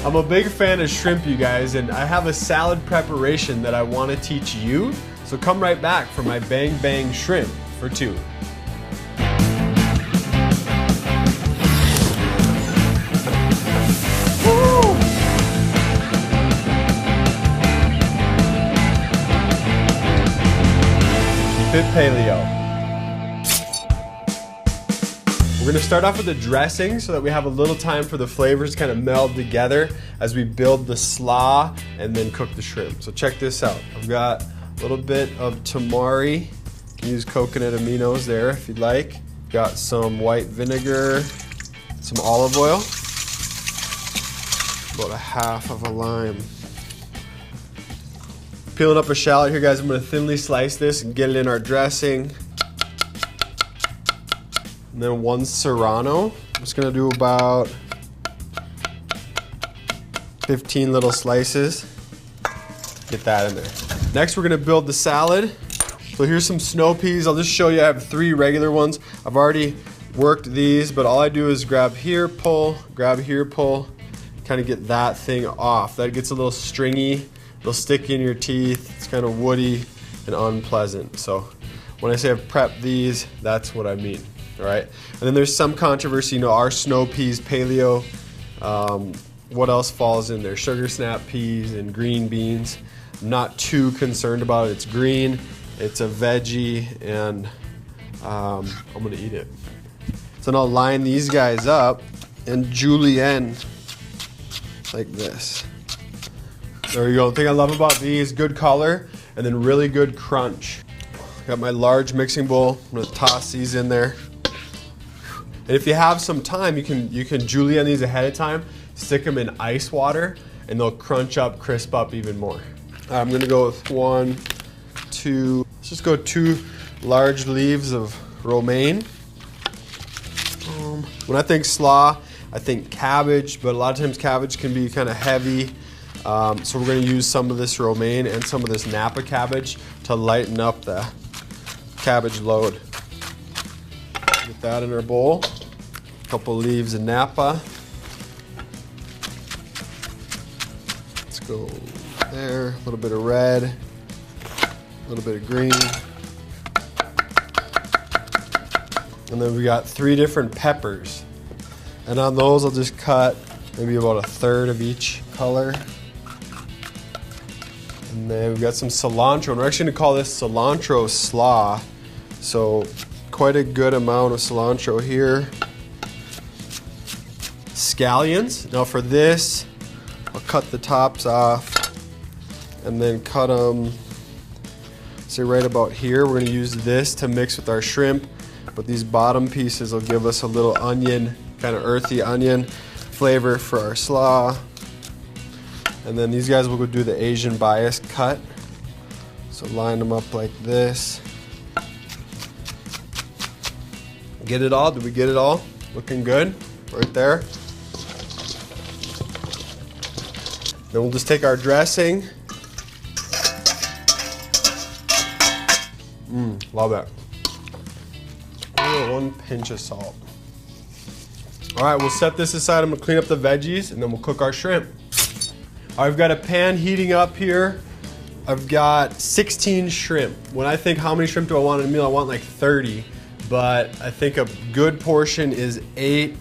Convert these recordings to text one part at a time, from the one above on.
I'm a big fan of shrimp, you guys, and I have a salad preparation that I want to teach you. So come right back for my Bang Bang Shrimp for 2. Keep it paleo. We're gonna start off with the dressing so that we have a little time for the flavors to kind of meld together as we build the slaw and then cook the shrimp. So check this out. I've got a little bit of tamari. You can use coconut aminos there if you'd like. Got some white vinegar, some olive oil, about a half of a lime. Peeling up a shallot here, guys. I'm gonna thinly slice this and get it in our dressing. And then 1 serrano. I'm just gonna do about 15 little slices. Get that in there. Next, we're gonna build the salad. So here's some snow peas. I'll just show you, I have 3 regular ones. I've already worked these, but all I do is grab here, pull, kind of get that thing off. That gets a little stringy, it'll stick in your teeth. It's kind of woody and unpleasant. So when I say I've prepped these, that's what I mean. All right, and then there's some controversy, you know, our snow peas, paleo, what else falls in there? Sugar snap peas and green beans. I'm not too concerned about it. It's green, it's a veggie, and I'm gonna eat it. So then I'll line these guys up and julienne like this. There you go. The thing I love about these, good color and then really good crunch. Got my large mixing bowl. I'm gonna toss these in there. And if you have some time, you can julienne these ahead of time, stick them in ice water, and they'll crunch up, crisp up even more. I'm gonna go with 1, 2, let's just go 2 large leaves of romaine. When I think slaw, I think cabbage, but a lot of times cabbage can be kind of heavy. So we're gonna use some of this romaine and some of this Napa cabbage to lighten up the cabbage load. Get that in our bowl. A couple leaves of Napa. Let's go there. A little bit of red, a little bit of green. And then we got 3 different peppers. And on those I'll just cut maybe about 1/3 of each color. And then we've got some cilantro. And we're actually gonna call this cilantro slaw. So quite a good amount of cilantro here. Scallions. Now for this, I'll cut the tops off and then cut them, say right about here. We're gonna use this to mix with our shrimp, but these bottom pieces will give us a little onion, kind of earthy onion flavor for our slaw. And then these guys will go do the Asian bias cut. So line them up like this. Get it all? Did we get it all? Looking good? Right there. Then we'll just take our dressing. Love that. Oh, 1 pinch of salt. All right, we'll set this aside. I'm gonna clean up the veggies and then we'll cook our shrimp. I've got a pan heating up here. I've got 16 shrimp. When I think how many shrimp do I want in a meal, I want like 30. But I think a good portion is 8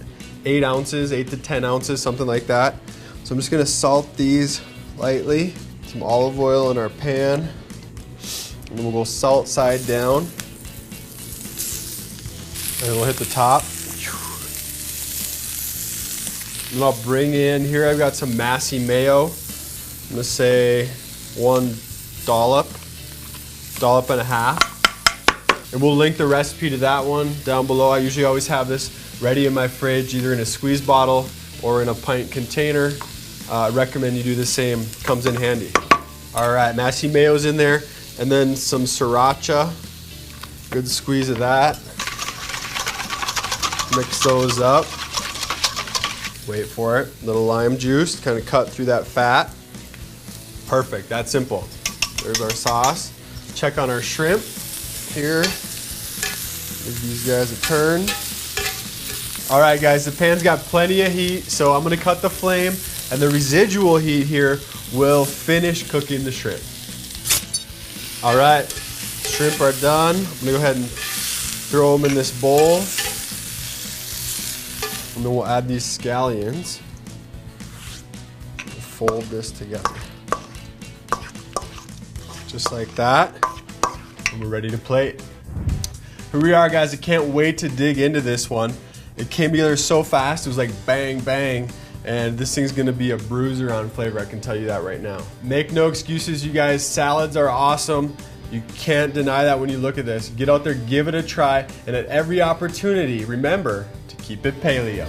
ounces, 8 to 10 ounces, something like that. So I'm just gonna salt these lightly. Some olive oil in our pan. And then we'll go salt side down. And we'll hit the top. And I'll bring in, here I've got some Massie mayo. I'm gonna say 1 dollop and a half. And we'll link the recipe to that one down below. I usually always have this ready in my fridge, either in a squeeze bottle or in a pint container. I recommend you do the same, comes in handy. All right, Massie mayo's in there, and then some sriracha. Good squeeze of that. Mix those up. Wait for it. Little lime juice, kind of cut through that fat. Perfect, that's simple. There's our sauce. Check on our shrimp here. Give these guys a turn. All right, guys, the pan's got plenty of heat, so I'm gonna cut the flame And the residual heat here will finish cooking the shrimp. All right, shrimp are done. I'm gonna go ahead and throw them in this bowl. And then we'll add these scallions. Fold this together. Just like that. And we're ready to plate. Here we are, guys. I can't wait to dig into this one. It came together so fast. It was like bang, bang. And this thing's gonna be a bruiser on flavor, I can tell you that right now. Make no excuses, you guys. Salads are awesome. You can't deny that when you look at this. Get out there, give it a try, and at every opportunity, remember to keep it paleo.